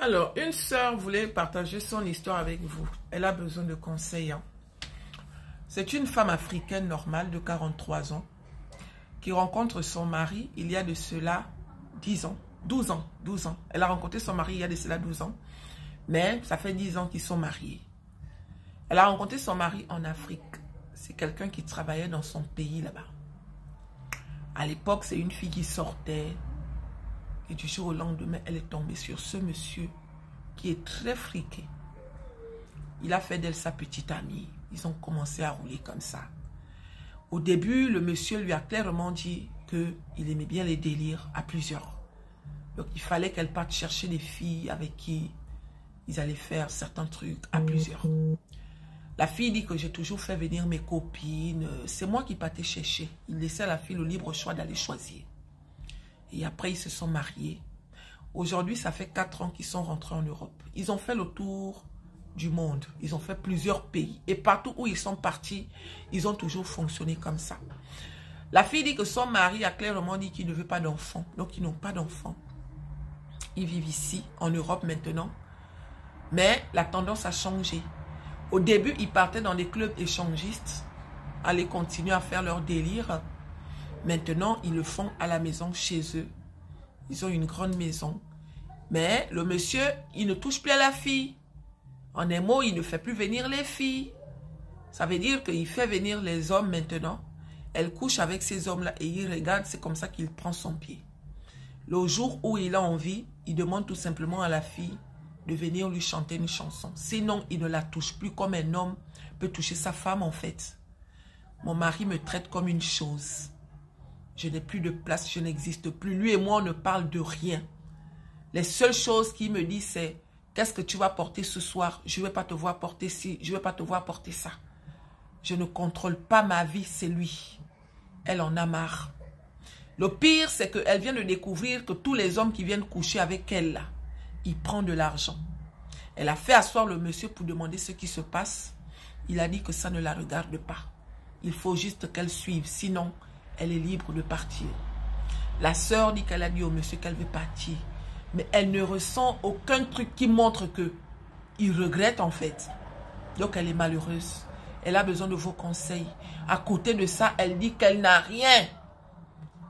Alors, une sœur voulait partager son histoire avec vous. Elle a besoin de conseils. C'est une femme africaine normale de 43 ans qui rencontre son mari il y a de cela 10 ans, 12 ans. Elle a rencontré son mari il y a de cela 12 ans, mais ça fait 10 ans qu'ils sont mariés. Elle a rencontré son mari en Afrique. C'est quelqu'un qui travaillait dans son pays là-bas. À l'époque, c'est une fille qui sortait. Et du jour au lendemain, elle est tombée sur ce monsieur qui est très friqué. Il a fait d'elle sa petite amie. Ils ont commencé à rouler comme ça. Au début, le monsieur lui a clairement dit qu'il aimait bien les délires à plusieurs. Donc, il fallait qu'elle parte chercher des filles avec qui ils allaient faire certains trucs à plusieurs. La fille dit que j'ai toujours fait venir mes copines. C'est moi qui partais chercher. Il laissait à la fille le libre choix d'aller choisir. Et après, ils se sont mariés. Aujourd'hui, ça fait 4 ans qu'ils sont rentrés en Europe. Ils ont fait le tour du monde. Ils ont fait plusieurs pays. Et partout où ils sont partis, ils ont toujours fonctionné comme ça. La fille dit que son mari a clairement dit qu'il ne veut pas d'enfants. Donc, ils n'ont pas d'enfants. Ils vivent ici, en Europe maintenant. Mais la tendance a changé. Au début, ils partaient dans des clubs échangistes, allaient continuer à faire leur délire. Maintenant, ils le font à la maison chez eux. Ils ont une grande maison. Mais le monsieur, il ne touche plus à la fille. En un mot, il ne fait plus venir les filles. Ça veut dire qu'il fait venir les hommes maintenant. Elle couche avec ces hommes-là et il regarde, c'est comme ça qu'il prend son pied. Le jour où il a envie, il demande tout simplement à la fille de venir lui chanter une chanson. Sinon, il ne la touche plus comme un homme peut toucher sa femme en fait. Mon mari me traite comme une chose. Je n'ai plus de place, je n'existe plus. Lui et moi, on ne parle de rien. Les seules choses qu'il me dit, c'est qu'est-ce que tu vas porter ce soir? Je ne vais pas te voir porter ci, je ne vais pas te voir porter ça. Je ne contrôle pas ma vie, c'est lui. Elle en a marre. Le pire, c'est qu'elle vient de découvrir que tous les hommes qui viennent coucher avec elle, là, ils prennent de l'argent. Elle a fait asseoir le monsieur pour demander ce qui se passe. Il a dit que ça ne la regarde pas. Il faut juste qu'elle suive, sinon elle est libre de partir. La sœur dit qu'elle a dit au monsieur qu'elle veut partir. Mais elle ne ressent aucun truc qui montre que il regrette en fait. Donc elle est malheureuse. Elle a besoin de vos conseils. À côté de ça, elle dit qu'elle n'a rien.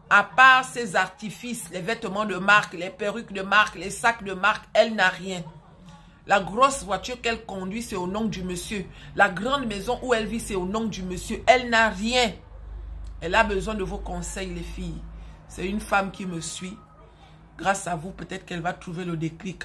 À part ses artifices, les vêtements de marque, les perruques de marque, les sacs de marque, elle n'a rien. La grosse voiture qu'elle conduit, c'est au nom du monsieur. La grande maison où elle vit, c'est au nom du monsieur. Elle n'a rien. Elle a besoin de vos conseils, les filles. C'est une femme qui me suit. Grâce à vous, peut-être qu'elle va trouver le déclic.